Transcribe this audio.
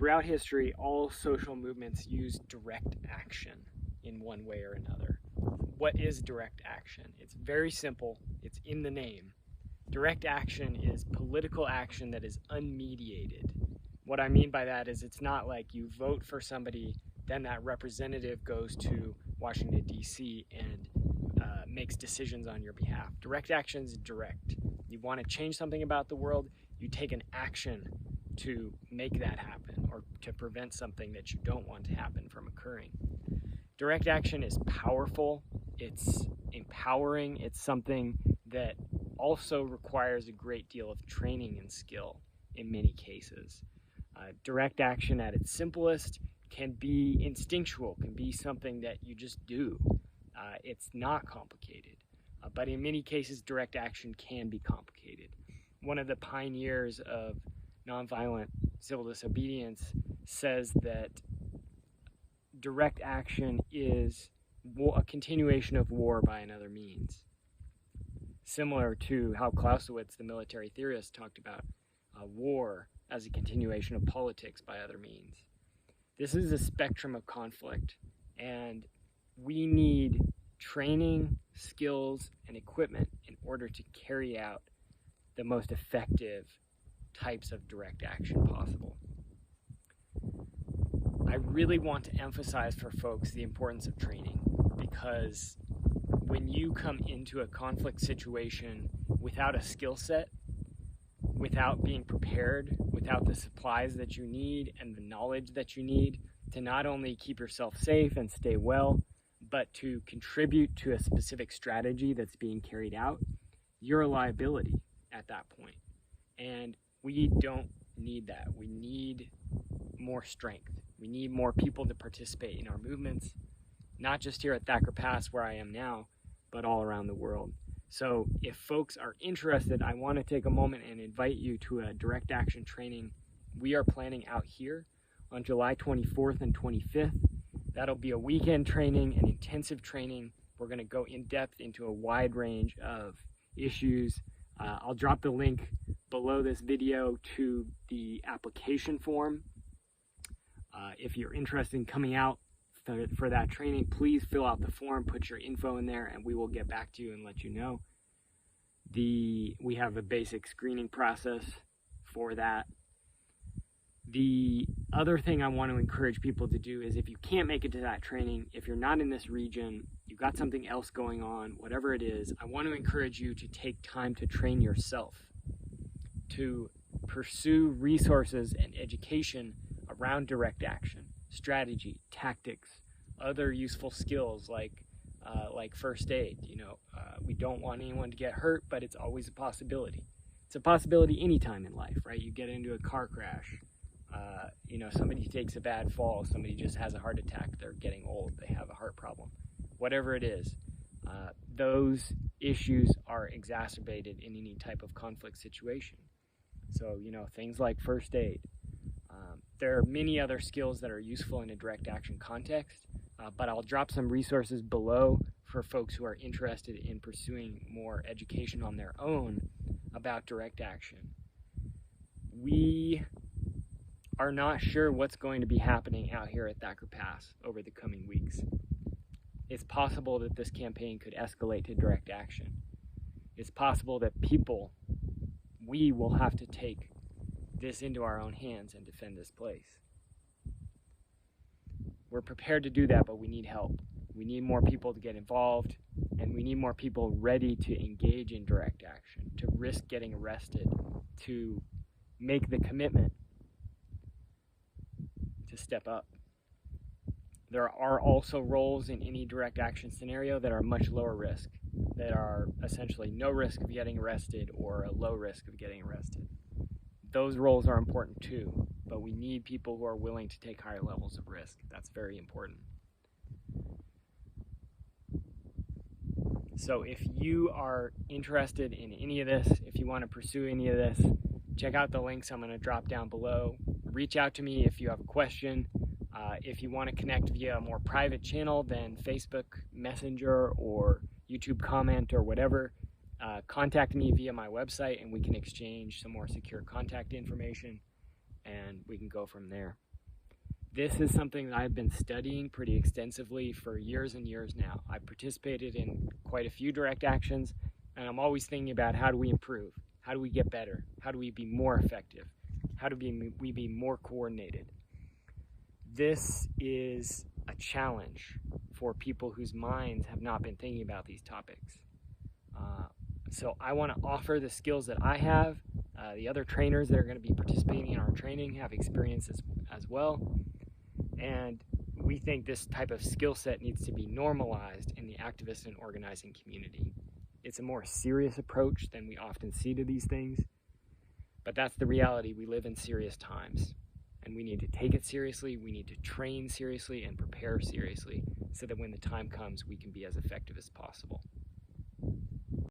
throughout history, all social movements use direct action in one way or another. What is direct action? It's very simple. It's in the name. Direct action is political action that is unmediated. What I mean by that is it's not like you vote for somebody, then that representative goes to Washington, D.C. and makes decisions on your behalf. Direct action is direct. You want to change something about the world, you take an action to make that happen or to prevent something that you don't want to happen from occurring. Direct action is powerful, it's empowering, it's something that also requires a great deal of training and skill in many cases. Direct action at its simplest can be instinctual, can be something that you just do. It's not complicated, but in many cases direct action can be complicated. One of the pioneers of nonviolent civil disobedience says that direct action is a continuation of war by another means. Similar to how Clausewitz, the military theorist, talked about war as a continuation of politics by other means. This is a spectrum of conflict, and we need training, skills, and equipment in order to carry out the most effective types of direct action possible. I really want to emphasize for folks the importance of training, because when you come into a conflict situation without a skill set, without being prepared, without the supplies that you need and the knowledge that you need to not only keep yourself safe and stay well, but to contribute to a specific strategy that's being carried out, you're a liability at that point. And we don't need that. We need more strength. We need more people to participate in our movements, not just here at Thacker Pass where I am now, but all around the world. So if folks are interested, I want to take a moment and invite you to a direct action training we are planning out here on July 24th and 25th. That'll be a weekend training, an intensive training. We're going to go in depth into a wide range of issues. I'll drop the link below this video to the application form. If you're interested in coming out for that training, please fill out the form, put your info in there, and we will get back to you and let you know. We have a basic screening process for that. The other thing I want to encourage people to do is, if you can't make it to that training, if you're not in this region, you've got something else going on, whatever it is, I want to encourage you to take time to train yourself, to pursue resources and education around direct action, strategy, tactics, other useful skills like first aid. We don't want anyone to get hurt, but it's always a possibility. It's a possibility anytime in life, right? You get into a car crash, somebody takes a bad fall, somebody just has a heart attack, they're getting old, they have a heart problem. Whatever it is, those issues are exacerbated in any type of conflict situation. So, things like first aid. There are many other skills that are useful in a direct action context, but I'll drop some resources below for folks who are interested in pursuing more education on their own about direct action. We are not sure what's going to be happening out here at Thacker Pass over the coming weeks. It's possible that this campaign could escalate to direct action. It's possible that we will have to take this into our own hands and defend this place. We're prepared to do that, but we need help. We need more people to get involved, and we need more people ready to engage in direct action, to risk getting arrested, to make the commitment to step up. There are also roles in any direct action scenario that are much lower risk, that are essentially no risk of getting arrested or a low risk of getting arrested. Those roles are important too, but we need people who are willing to take higher levels of risk. That's very important. So if you are interested in any of this, if you want to pursue any of this, check out the links I'm going to drop down below. Reach out to me if you have a question. If you want to connect via a more private channel than Facebook Messenger or YouTube comment or whatever, contact me via my website and we can exchange some more secure contact information and we can go from there. This is something that I've been studying pretty extensively for years and years now. I've participated in quite a few direct actions, and I'm always thinking about how do we improve? How do we get better? How do we be more effective? How do we be more coordinated? This is a challenge for people whose minds have not been thinking about these topics. So I want to offer the skills that I have. The other trainers that are going to be participating in our training have experience as well. And we think this type of skill set needs to be normalized in the activist and organizing community. It's a more serious approach than we often see to these things, but that's the reality. We live in serious times, and we need to take it seriously. We need to train seriously and prepare seriously so that when the time comes, we can be as effective as possible.